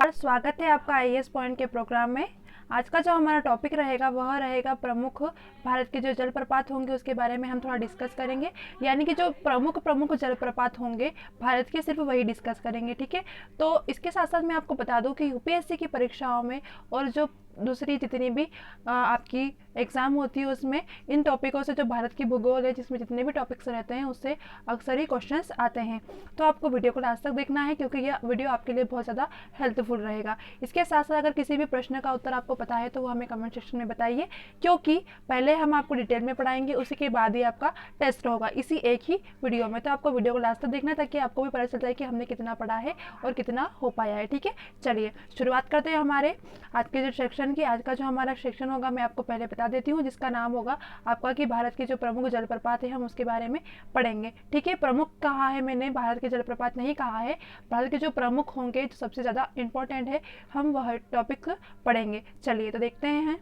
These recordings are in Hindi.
स्वागत है आपका आईएएस पॉइंट के प्रोग्राम में। आज का जो हमारा टॉपिक रहेगा वह रहेगा प्रमुख भारत के जो जलप्रपात होंगे उसके बारे में हम थोड़ा डिस्कस करेंगे। यानी कि जो प्रमुख प्रमुख जलप्रपात होंगे भारत के सिर्फ वही डिस्कस करेंगे, ठीक है। तो इसके साथ साथ मैं आपको बता दूं कि यूपीएससी की परीक्षाओं में और जो दूसरी जितनी भी आपकी एग्ज़ाम होती है उसमें इन टॉपिकों से, जो भारत की भूगोल है जिसमें जितने भी टॉपिक्स रहते हैं उससे अक्सर ही क्वेश्चंस आते हैं। तो आपको वीडियो को लास्ट तक देखना है क्योंकि यह वीडियो आपके लिए बहुत ज़्यादा हेल्पफुल रहेगा। इसके साथ साथ अगर किसी भी प्रश्न का उत्तर आपको पता है तो वो हमें कमेंट सेक्शन में बताइए, क्योंकि पहले हम आपको डिटेल में पढ़ाएंगे, उसी के बाद ही आपका टेस्ट होगा इसी एक ही वीडियो में। तो आपको वीडियो को लास्ट तक देखना है ताकि आपको भी पता चल जाए कि हमने कितना पढ़ा है और कितना हो पाया है, ठीक है। चलिए शुरुआत करते हैं हमारे आज के जो सेक्शन की। आज का जो हमारा सेक्शन होगा मैं आपको पहले बता देती हूँ, जिसका नाम होगा आपका कि भारत के जो प्रमुख जलप्रपात है हम उसके बारे में पढ़ेंगे, ठीक है। प्रमुख कहा है मैंने, भारत के जलप्रपात नहीं कहा है। भारत के जो प्रमुख होंगे जो सबसे ज़्यादा इंपॉर्टेंट है हम वह टॉपिक पढ़ेंगे। चलिए तो देखते हैं।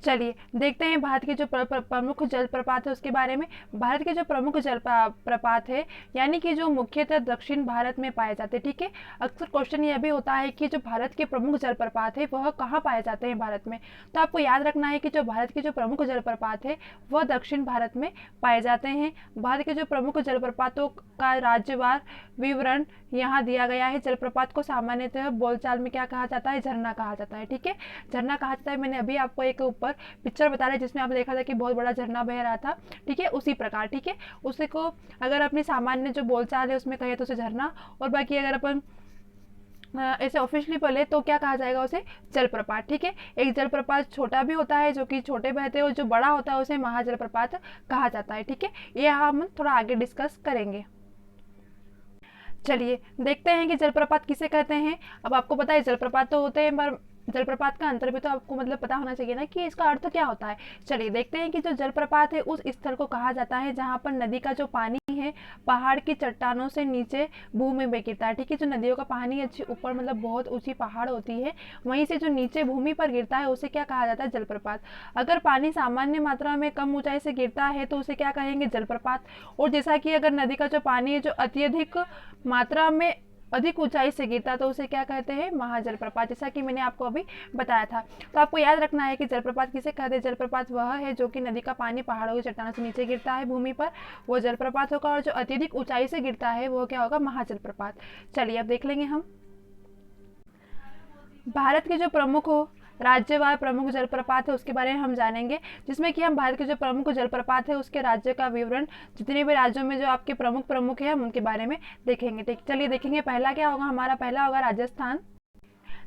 चलिए देखते हैं भारत के जो प्रमुख जलप्रपात है उसके बारे में। भारत के जो प्रमुख जलप्रपात है यानी कि जो मुख्यतः दक्षिण भारत में पाए जाते हैं, ठीक है। अक्सर क्वेश्चन यह भी होता है कि जो भारत के प्रमुख जलप्रपात है वह कहाँ पाए जाते हैं भारत में। तो आपको याद रखना है कि जो भारत के जो प्रमुख जलप्रपात है वह दक्षिण भारत में पाए जाते हैं। भारत के जो प्रमुख जलप्रपातों का राज्यवार विवरण यहाँ दिया गया है। जलप्रपात को सामान्यतः बोलचाल में क्या कहा जाता है? झरना कहा जाता है, ठीक है। झरना कहा जाता है। मैंने अभी आपको एक ऊपर पिक्चर बता रहे जिसमें आपने देखा था कि बहुत बड़ा झरना बह रहा था, ठीक है, उसी प्रकार, ठीक है। उसी को अगर अपनी सामान्य जो बोलचाल है उसमें कहे तो उसे झरना, और बाकी अगर अपन ऐसे ऑफिशियली बोले तो क्या कहा जाएगा? उसे जलप्रपात, ठीक है। एक जलप्रपात छोटा भी होता है जो कि छोटे बहते हैं, और जो बड़ा होता है उसे महाजलप्रपात कहा जाता है, ठीक है। ये हम थोड़ा आगे डिस्कस करेंगे। चलिए देखते हैं कि जलप्रपात किसे कहते हैं। अब आपको पता है जलप्रपात तो होते हैं, पर जलप्रपात का अंतर भी तो आपको मतलब पता होना चाहिए ना कि इसका अर्थ क्या होता है। चलिए देखते हैं कि जो जलप्रपात है उस स्थल को कहा जाता है जहाँ पर नदी का जो पानी है पहाड़ की चट्टानों से नीचे भूमि में गिरता है, ठीक है। जो नदियों का पानी अच्छी ऊपर मतलब बहुत ऊंची पहाड़ होती है वहीं से जो नीचे भूमि पर गिरता है उसे क्या कहा जाता है? जलप्रपात। अगर पानी सामान्य मात्रा में कम ऊंचाई से गिरता है तो उसे क्या कहेंगे? जलप्रपात। और जैसा कि अगर नदी का जो पानी है जो अत्यधिक मात्रा में अधिक ऊंचाई से गिरता तो उसे क्या कहते हैं? महाजलप्रपात, जैसा कि मैंने आपको अभी बताया था। तो आपको याद रखना है कि जलप्रपात किसे कहते हैं। जलप्रपात वह है जो कि नदी का पानी पहाड़ों की चट्टानों से नीचे गिरता है भूमि पर, वो जलप्रपात होगा। और जो अत्यधिक ऊंचाई से गिरता है वो क्या होगा? महाजलप्रपात। चलिए अब देख लेंगे हम भारत के जो प्रमुख राज्यवार प्रमुख जलप्रपात है उसके बारे में हम जानेंगे, जिसमें कि हम भारत के जो प्रमुख जलप्रपात है उसके राज्य का विवरण, जितने भी राज्यों में जो आपके प्रमुख प्रमुख है हम उनके बारे में देखेंगे। ठीक, चलिए देखेंगे। पहला क्या होगा हमारा? पहला होगा राजस्थान।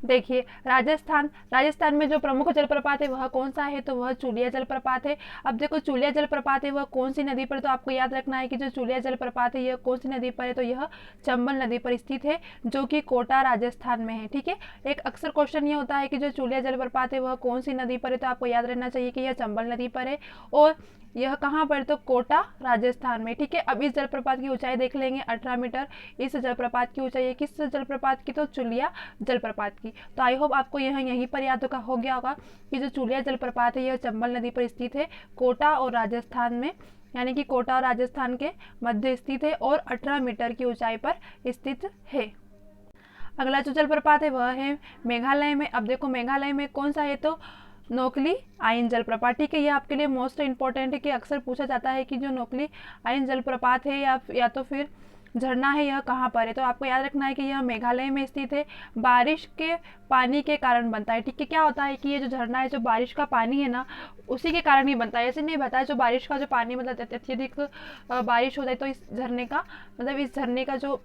देखिए राजस्थान में जो प्रमुख जलप्रपात है वह कौन सा है? तो वह चूलिया जलप्रपात है। अब देखो चूलिया जलप्रपात है वह कौन सी नदी पर? तो आपको याद रखना है कि जो चूलिया जलप्रपात है यह कौन सी नदी पर है? तो यह चंबल नदी पर स्थित है जो कि कोटा राजस्थान में है, ठीक है। एक अक्सर क्वेश्चन ये होता है कि जो चूलिया जलप्रपात है वह कौन सी नदी पर है? तो आपको याद रहना चाहिए कि यह चंबल नदी पर है और यह कहाँ पर? तो कोटा राजस्थान में, ठीक है। अब इस जलप्रपात की ऊंचाई देख लेंगे 18 मीटर। इस जलप्रपात की ऊंचाई है किस जलप्रपात की? तो चूलिया जलप्रपात की। तो आई होप आपको यहीं पर याद हो गया होगा कि जो चूलिया जलप्रपात है यह चंबल नदी पर स्थित है कोटा और राजस्थान में, यानी कि कोटा और राजस्थान के मध्य स्थित है और 18 मीटर की ऊंचाई पर स्थित है। अगला जो जलप्रपात है वह है मेघालय में। अब देखो मेघालय में कौन सा है? तो नोकली आइन जलप्रपात, ठीक है। ये आपके लिए मोस्ट इंपॉर्टेंट है कि अक्सर पूछा जाता है कि जो नोकली आइन जलप्रपात है या तो फिर झरना है यह कहाँ पर है? तो आपको याद रखना है कि यह मेघालय में स्थित है। बारिश के पानी के कारण बनता है, ठीक है। क्या होता है कि ये जो झरना है जो बारिश का पानी है ना उसी के कारण ही बनता है, ऐसे नहीं बनता है। जो बारिश का जो पानी मतलब अत्यधिक बारिश हो जाए तो इस झरने का मतलब इस झरने का जो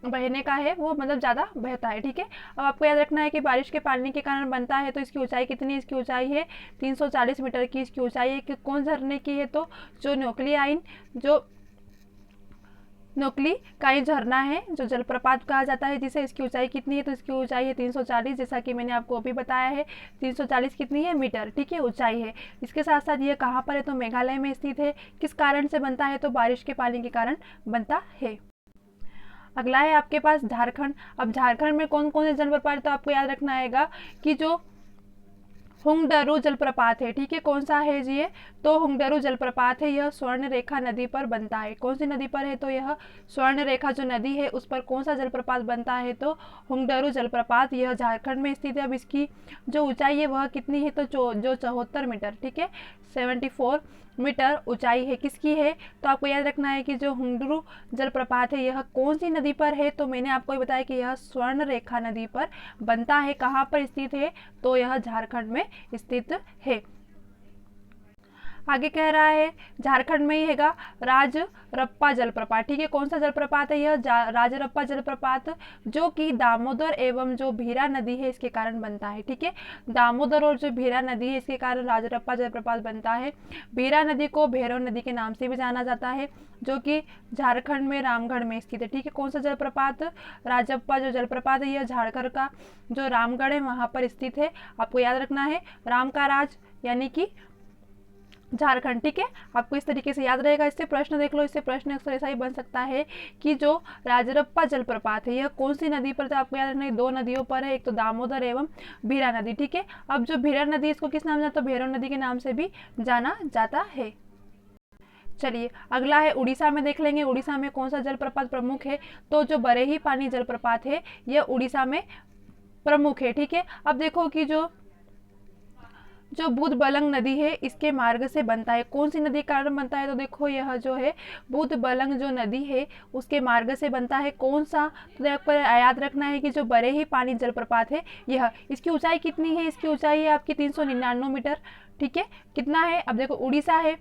बहने का है वो मतलब ज़्यादा बहता है, ठीक है। अब आपको याद रखना है कि बारिश के पानी के कारण बनता है। तो इसकी ऊंचाई कितनी है? इसकी ऊंचाई है 340 मीटर की इसकी ऊंचाई है। कि कौन झरने की है? तो जो नोकली आइन जो नोकली का ही झरना है जो जलप्रपात कहा जाता है जिसे। इसकी ऊंचाई कितनी है? तो इसकी ऊंचाई है 340, जैसा कि मैंने आपको अभी बताया है। 340 कितनी है? मीटर, ठीक है, ऊंचाई है। इसके साथ साथ ये कहाँ पर है? तो मेघालय में स्थित है। किस कारण से बनता है? तो बारिश के पानी के कारण बनता है। अगला है आपके पास झारखंड। अब झारखंड में कौन कौन से जलप्रपात? तो आपको याद रखना आएगा कि जो हुंगडरू जलप्रपात है, ठीक है। कौन सा है जी? ये तो हुंगडरू जलप्रपात है यह स्वर्ण रेखा नदी पर बनता है। कौन सी नदी पर है? तो यह स्वर्ण रेखा जो नदी है उस पर कौन सा जलप्रपात बनता है? तो हुंगडरू जलप्रपात। यह झारखंड में स्थित है। अब इसकी जो ऊंचाई है वह कितनी है? तो जो 74 मीटर, ठीक है, 74 मीटर ऊंचाई है। किसकी है? तो आपको याद रखना है कि जो हुंगडरू जलप्रपात है यह कौन सी नदी पर है? तो मैंने आपको बताया कि यह स्वर्ण रेखा नदी पर बनता है। कहाँ पर स्थित है? तो यह झारखंड में स्थित है। आगे कह रहा है झारखंड में ही हैगा राजरप्पा जलप्रपात, ठीक है। कौन सा जलप्रपात है? यह राजरप्पा जलप्रपात, जो कि दामोदर एवं जो भीरा नदी है इसके कारण बनता है, ठीक है। दामोदर और जो भीरा नदी है इसके कारण राजरप्पा जलप्रपात बनता है। भीरा नदी को भैरव नदी के नाम से भी जाना जाता है, जो कि झारखंड में रामगढ़ में स्थित है, ठीक है। कौन सा जलप्रपात? राजरप्पा जो जलप्रपात है यह झारखंड का जो रामगढ़ है वहां पर स्थित है। आपको याद रखना है राम का राज यानी कि झारखंड, ठीक है। आपको इस तरीके से याद रहेगा। इससे प्रश्न देख लो। इससे प्रश्न अक्सर ऐसा ही बन सकता है कि जो राजरप्पा जलप्रपात है यह कौन सी नदी पर? तो आपको याद रखना है दो नदियों पर है, एक तो दामोदर एवं भीरा नदी, ठीक है। अब जो भीरा नदी इसको किस नाम से? तो भैरव नदी के नाम से भी जाना जाता है। चलिए अगला है उड़ीसा में देख लेंगे। उड़ीसा में कौन सा जलप्रपात प्रमुख है? तो जो बरेही पानी जलप्रपात है यह उड़ीसा में प्रमुख है, ठीक है। अब देखो कि जो बुध बलंग नदी है इसके मार्ग से बनता है। कौन सी नदी के कारण बनता है? तो देखो यह जो है बुध बलंग जो नदी है उसके मार्ग से बनता है। कौन सा? तो आपको याद रखना है कि जो बरेही पानी जलप्रपात है यह, इसकी ऊंचाई कितनी है? इसकी ऊंचाई है आपकी 399 मीटर, ठीक है। कितना है? अब देखो उड़ीसा है,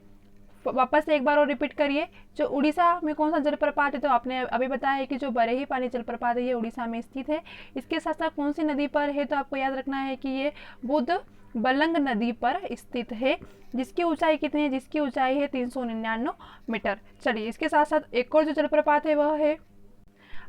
वापस से एक बार और रिपीट करिए। जो उड़ीसा में कौन सा जलप्रपात है? तो आपने अभी बताया है कि जो बरेही पानी जलप्रपात है ये उड़ीसा में स्थित है। इसके साथ साथ कौन सी नदी पर है? तो आपको याद रखना है कि ये बुध बलंग नदी पर स्थित है, जिसकी ऊंचाई कितनी है? जिसकी ऊंचाई है 399 मीटर। चलिए इसके साथ साथ एक और जो जलप्रपात है वह है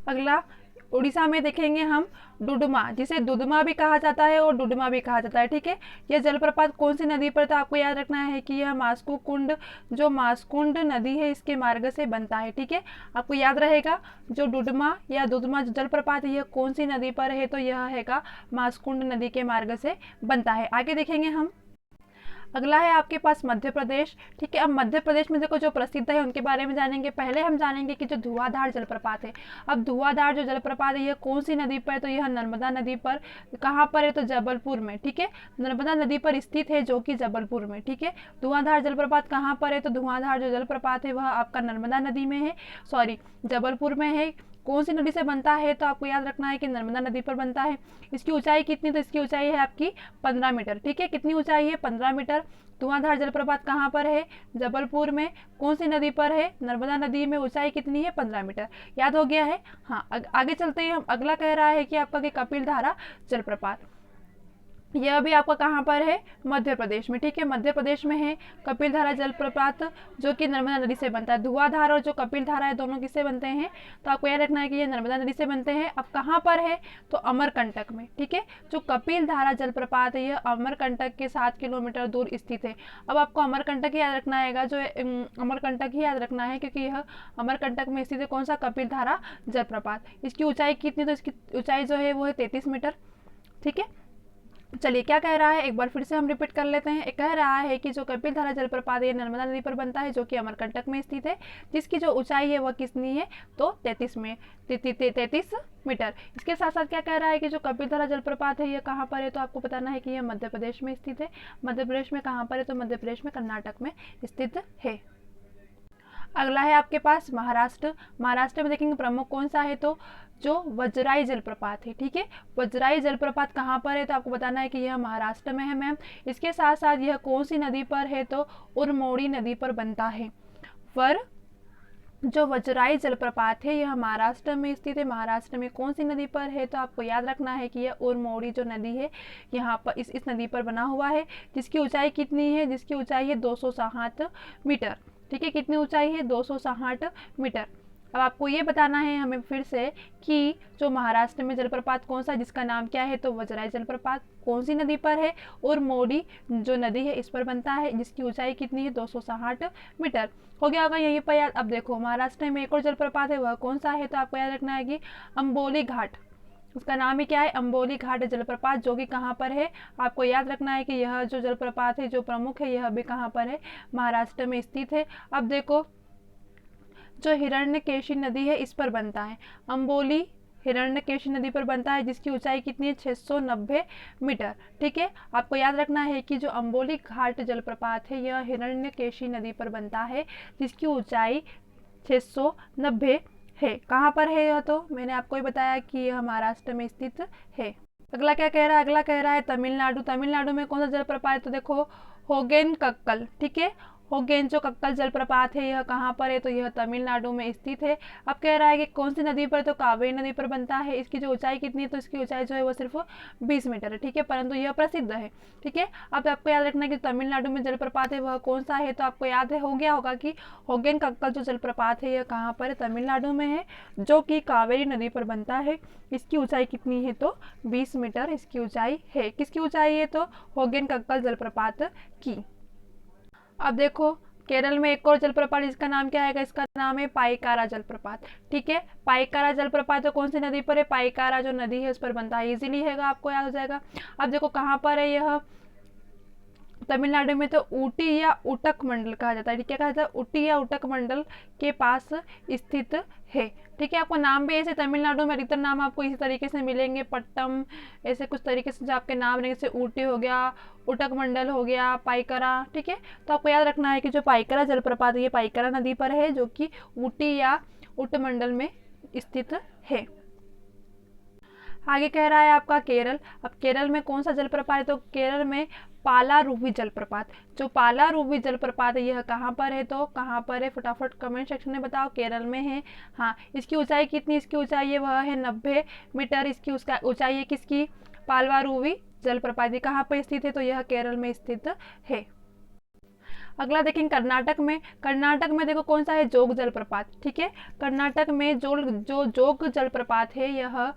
अगला उड़ीसा में देखेंगे हम डुडुमा, जिसे दुदमा भी कहा जाता है और डुडुमा भी कहा जाता है, ठीक है। यह जलप्रपात कौन सी नदी पर? तो आपको याद रखना है कि यह मास्कू कुंड जो मास्कुंड नदी है इसके मार्ग से बनता है, ठीक है। आपको याद रहेगा जो डुडुमा या दुदमा जलप्रपात है यह कौन सी नदी पर है? तो यह हैगा मास्कुंड नदी के मार्ग से बनता है। आगे देखेंगे हम। अगला है आपके पास मध्य प्रदेश, ठीक है। अब मध्य प्रदेश में देखो जो प्रसिद्ध है उनके बारे में जानेंगे। पहले हम जानेंगे कि जो धुआंधार जलप्रपात है। अब धुआंधार जो जलप्रपात है यह कौन सी नदी पर है? तो यह नर्मदा नदी पर। कहाँ पर है? तो जबलपुर में, ठीक है। नर्मदा नदी पर स्थित है जो कि जबलपुर में, ठीक है। धुआंधार जलप्रपात कहाँ पर है? तो धुआंधार जो जलप्रपात है वह आपका नर्मदा नदी में है, सॉरी जबलपुर में है। कौन सी नदी से बनता है? तो आपको याद रखना है कि नर्मदा नदी पर बनता है। इसकी ऊंचाई कितनी? तो इसकी ऊंचाई है आपकी 15 मीटर, ठीक है। कितनी ऊंचाई है? 15 मीटर। धुआंधार जलप्रपात कहाँ पर है? जबलपुर में। कौन सी नदी पर है? नर्मदा नदी में। ऊंचाई कितनी है? 15 मीटर। याद हो गया है? हाँ आगे चलते हैं हम। अगला कह रहा है कि आपका कि कपिलधारा जलप्रपात, यह भी आपका कहाँ पर है? मध्य प्रदेश में, ठीक है। मध्य प्रदेश में है कपिलधारा जलप्रपात जो कि नर्मदा नदी से बनता है। धुआंधार और जो कपिलधारा है दोनों किससे बनते हैं? तो आपको याद रखना है कि ये नर्मदा नदी से बनते हैं। अब कहाँ पर है? तो अमरकंटक में, ठीक है। जो कपिलधारा जलप्रपात है यह अमरकंटक के 7 किलोमीटर दूर स्थित है। अब आपको अमरकंटक ही याद रखना है, जो अमरकंटक ही याद रखना है क्योंकि यह अमरकंटक में स्थित है। कौन सा? कपिलधारा जलप्रपात। इसकी ऊंचाई कितनी? तो इसकी ऊंचाई जो है वो है 33 मीटर, ठीक है। चलिए क्या कह रहा है एक बार फिर से हम रिपीट कर लेते हैं। कह रहा है कि जो कपिलधारा जलप्रपात है नर्मदा नदी पर बनता है जो कि अमरकंटक में स्थित है, जिसकी जो ऊंचाई है वह कितनी है? तो 33 मीटर। इसके साथ साथ क्या कह रहा है कि जो कपिलधारा जलप्रपात है यह कहाँ पर है? तो आपको बताना है कि यह मध्य प्रदेश में स्थित है। मध्य प्रदेश में कहाँ पर है? तो मध्य प्रदेश में कर्नाटक में स्थित है। अगला है आपके पास महाराष्ट्र। महाराष्ट्र में देखेंगे प्रमुख कौन सा है? तो जो वज्राई जलप्रपात है, ठीक है। वज्राई जलप्रपात कहाँ पर है? तो आपको बताना है कि यह महाराष्ट्र में है मैम। इसके साथ साथ यह कौन सी नदी पर है? तो उरमोड़ी नदी पर बनता है। पर जो वज्राई जलप्रपात है यह महाराष्ट्र में स्थित है। महाराष्ट्र में कौन सी नदी पर है? तो आपको याद रखना है कि यह उरमोड़ी जो नदी है यहाँ पर इस नदी पर बना हुआ है, जिसकी ऊंचाई कितनी है? जिसकी ऊंचाई है 260 मीटर, ठीक है। कितनी ऊंचाई है? 260 मीटर। अब आपको ये बताना है हमें फिर से कि जो महाराष्ट्र में जलप्रपात कौन सा, जिसका नाम क्या है? तो वज्राई जलप्रपात। कौन सी नदी पर है? उरमोड़ी जो नदी है इस पर बनता है, जिसकी ऊंचाई कितनी है? 260 मीटर। हो गया होगा यहीं पर याद। अब देखो महाराष्ट्र में एक और जलप्रपात है, वह कौन सा है? तो आपको याद रखना है कि अंबोली घाट, उसका नाम ही क्या है, अम्बोली घाट जलप्रपात, जो कि कहाँ पर है, आपको याद रखना है कि यह जो जलप्रपात है जो प्रमुख है, यह भी कहाँ पर है, महाराष्ट्र में स्थित है। अब देखो जो हिरण्यकेशी नदी है इस पर बनता है, अम्बोली हिरण्यकेशी नदी पर बनता है, जिसकी ऊंचाई कितनी है, 690 मीटर। ठीक है, आपको याद रखना है कि जो अम्बोली घाट जलप्रपात है यह हिरण्यकेशी नदी पर बनता है, जिसकी ऊंचाई 690 है। कहाँ पर है यह, तो मैंने आपको ही बताया कि यह महाराष्ट्र में स्थित है। अगला क्या कह रहा है, अगला कह रहा है तमिलनाडु। तमिलनाडु में कौन सा जलप्रपात है, तो देखो होगेन कक्कल। ठीक है, होगेन जो कक्कल जलप्रपात है यह कहाँ पर है, तो यह तमिलनाडु में स्थित है। अब कह रहा है कि कौन सी नदी पर, तो कावेरी नदी पर बनता है। इसकी जो ऊंचाई कितनी है, तो इसकी ऊंचाई जो है वो सिर्फ 20 मीटर है। ठीक है, परंतु यह प्रसिद्ध है। ठीक है, अब आपको याद रखना है कि तमिलनाडु में जलप्रपात है वह कौन सा है, तो आपको याद है हो गया होगा कि होगेन कक्कल जो जलप्रपात है यह कहाँ पर है, तमिलनाडु में है, जो कि कावेरी नदी पर बनता है। इसकी ऊंचाई कितनी है, तो 20 मीटर इसकी ऊंचाई है। किसकी ऊंचाई है, तो होगेन कक्कल जलप्रपात की। अब देखो केरल में एक और जलप्रपात, इसका नाम क्या है, इसका नाम है पाइकारा जलप्रपात। ठीक है, पाइकारा जलप्रपात तो कौन सी नदी पर है, पाइकारा जो नदी है उस पर बनता है। इजीली है, आपको याद हो जाएगा। अब देखो कहाँ पर है यह, तमिलनाडु में, तो ऊटी या उटक मंडल कहा जाता है। क्या कहा जाता है, ऊटी या उटक मंडल के पास स्थित है। ठीक है, आपको नाम भी ऐसे तमिलनाडु में अधिकतर नाम आपको इसी तरीके से मिलेंगे, पट्टम, ऐसे कुछ तरीके से जो आपके नाम रहेंगे, जैसे ऊटी हो गया, उटक मंडल हो गया, पाइकरा। ठीक है, तो आपको याद रखना है कि जो पाइकरा जलप्रपात है ये पाइकरा नदी पर है, जो कि ऊटी या उट मंडल में स्थित है। आगे कह रहा है आपका केरल। अब केरल में कौन सा जलप्रपात है, तो केरल में पालारुवी जलप्रपात। जो पालारुवी जलप्रपात है यह कहाँ पर है, तो कहाँ पर है, फटाफट कमेंट सेक्शन में बताओ। केरल में है। हाँ, इसकी ऊंचाई कितनी, इसकी ऊंचाई है वह है 90 मीटर। इसकी उसका ऊंचाई है किसकी, पालारुवी जलप्रपात। कहाँ पर स्थित है, तो यह केरल में स्थित है। अगला देखेंगे कर्नाटक में। कर्नाटक में देखो कौन सा है, जोग जलप्रपात। ठीक है, कर्नाटक में जो जोग जलप्रपात है यह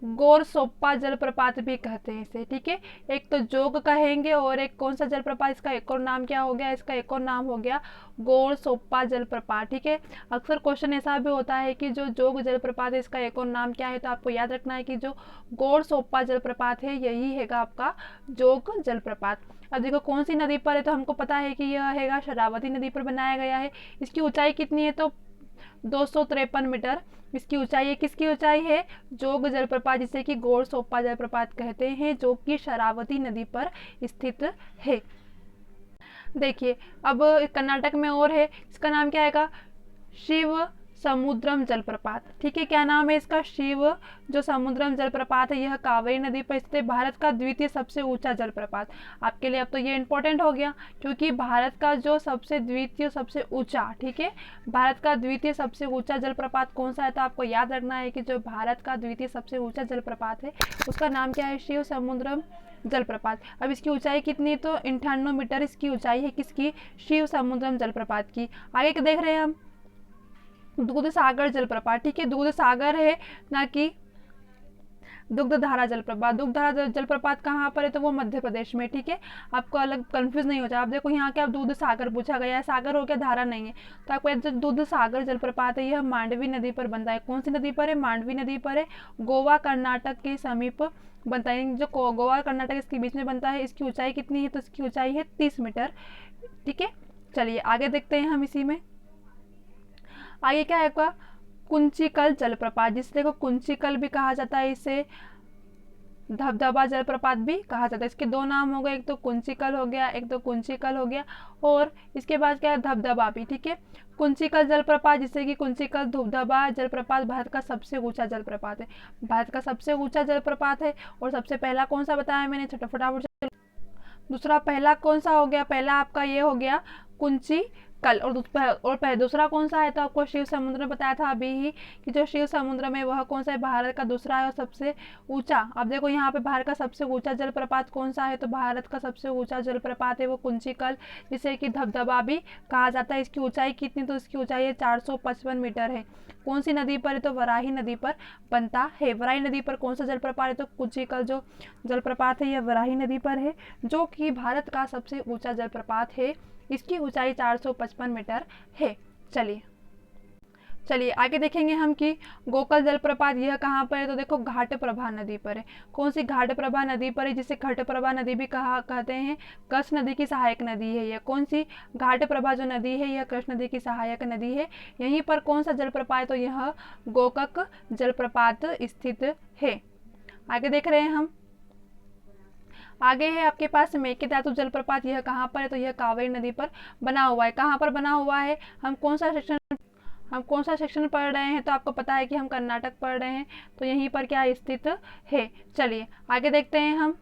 गोरसोप्पा जलप्रपात भी कहते हैं इसे। ठीक है, एक तो जोग कहेंगे और एक कौन सा जलप्रपात, इसका एक और नाम क्या हो गया, इसका एक और नाम हो गया गोरसोप्पा जलप्रपात। ठीक है, अक्सर क्वेश्चन ऐसा भी होता है कि जो जोग जलप्रपात है इसका एक और नाम क्या है, तो आपको याद रखना है कि जो गोरसोप्पा जलप्रपात है यही है आपका जोग जलप्रपात। अब देखो कौन सी नदी पर है, तो हमको पता है कि यह है शरावती नदी पर बनाया गया है। इसकी ऊंचाई कितनी है, तो 253 मीटर इसकी ऊंचाई है। किसकी ऊंचाई है, जोग जलप्रपात, जिसे कि गोरसोप्पा जलप्रपात कहते हैं, जो कि शरावती नदी पर स्थित है। देखिए अब कर्नाटक में और है, इसका नाम क्या है, शिव समुद्रम जलप्रपात। ठीक है, क्या नाम है इसका, शिव जो समुद्रम जलप्रपात है यह कावेरी नदी पर स्थित है, भारत का द्वितीय सबसे ऊंचा जलप्रपात। आपके लिए अब तो ये इंपॉर्टेंट हो गया, क्योंकि भारत का जो द्वितीय सबसे ऊंचा, ठीक है, भारत का द्वितीय सबसे ऊंचा जलप्रपात कौन सा है, तो आपको याद रखना है कि जो भारत का द्वितीय सबसे ऊंचा जलप्रपात है उसका नाम क्या है, शिव समुद्रम जलप्रपात। अब इसकी ऊंचाई कितनी है, तो 98 मीटर इसकी ऊंचाई है, किसकी, शिव समुद्रम जलप्रपात की। आगे क्या देख रहे हैं हम, दूध सागर जलप्रपात। ठीक है, दूध सागर है ना कि दुग्धधारा जलप्रपात। दुग्धधारा जलप्रपात कहाँ पर है, तो वो मध्य प्रदेश में। ठीक है, आपको अलग कंफ्यूज नहीं हो जाए। आप देखो यहाँ क्या दूध सागर पूछा गया है, सागर हो गया, धारा नहीं है, तो आपको जो दूध सागर जलप्रपात है यह मांडवी नदी पर बनता है। कौन सी नदी पर है, मांडवी नदी पर है, गोवा कर्नाटक के समीप बनता है। जो गोवा कर्नाटक इसके बीच में बनता है। इसकी ऊंचाई कितनी है, तो इसकी ऊंचाई है 30 मीटर। ठीक है, चलिए आगे देखते हैं हम इसी में। आगे क्या है आपका, कुंचिकल जलप्रपात, जिसे देखो कुंचिकल भी कहा जाता है, इसे धबधबा जलप्रपात भी कहा जाता है। इसके दो नाम हो गए, एक तो कुंचिकल हो गया, एक तो कुंचिकल हो गया, और इसके बाद क्या है, धबधबा भी। ठीक है, कुंचिकल जलप्रपात, जिससे कि कुंचिकल धबधबा जलप्रपात भारत का सबसे ऊंचा जलप्रपात है। भारत का सबसे ऊंचा जलप्रपात है। और सबसे पहला कौन सा बताया मैंने, फटाफट। दूसरा पहला कौन सा हो गया, पहला आपका ये हो गया कुंचिकल, और दूसरा कौन सा है, तो आपको शिव समुद्र में बताया था अभी ही कि जो शिव समुद्र में वह कौन सा है, भारत का दूसरा है और सबसे ऊंचा। अब देखो यहाँ पे भारत का सबसे ऊंचा जलप्रपात कौन सा है, तो भारत का सबसे ऊंचा जलप्रपात है वो कुंचिकल, जिसे कि धबधबा भी कहा जाता है। इसकी ऊंचाई कितनी, तो इसकी ऊंचाई है 455 मीटर है। कौन सी नदी पर है, तो वराही नदी पर बनता है। वराही नदी पर कौन सा जलप्रपात है, तो कुंचिकल जो जलप्रपात है यह वराही नदी पर है, जो कि भारत का सबसे ऊंचा जलप्रपात है। इसकी ऊंचाई 455 मीटर है। चलिए चलिए आगे देखेंगे हम कि गोकल जलप्रपात यह कहाँ पर है। तो देखो घाटप्रभा नदी पर है। कौन सी? घाटप्रभा नदी पर है, जिसे घटप्रभा नदी भी कहते हैं। कृष्ण नदी की सहायक नदी है यह। कौन सी? घाटप्रभा जो नदी है यह कृष्ण नदी की सहायक नदी है। यहीं पर कौन सा जलप्रपात है? तो यह गोकक जलप्रपात स्थित है। आगे देख रहे हैं हम, आगे है आपके पास मेकेदातु जलप्रपात, यह कहाँ पर है? तो यह कावेरी नदी पर बना हुआ है। कहाँ पर बना हुआ है? हम कौन सा सेक्शन पढ़ रहे हैं? तो आपको पता है कि हम कर्नाटक पढ़ रहे हैं, तो यहीं पर क्या स्थित है। चलिए आगे देखते हैं हम,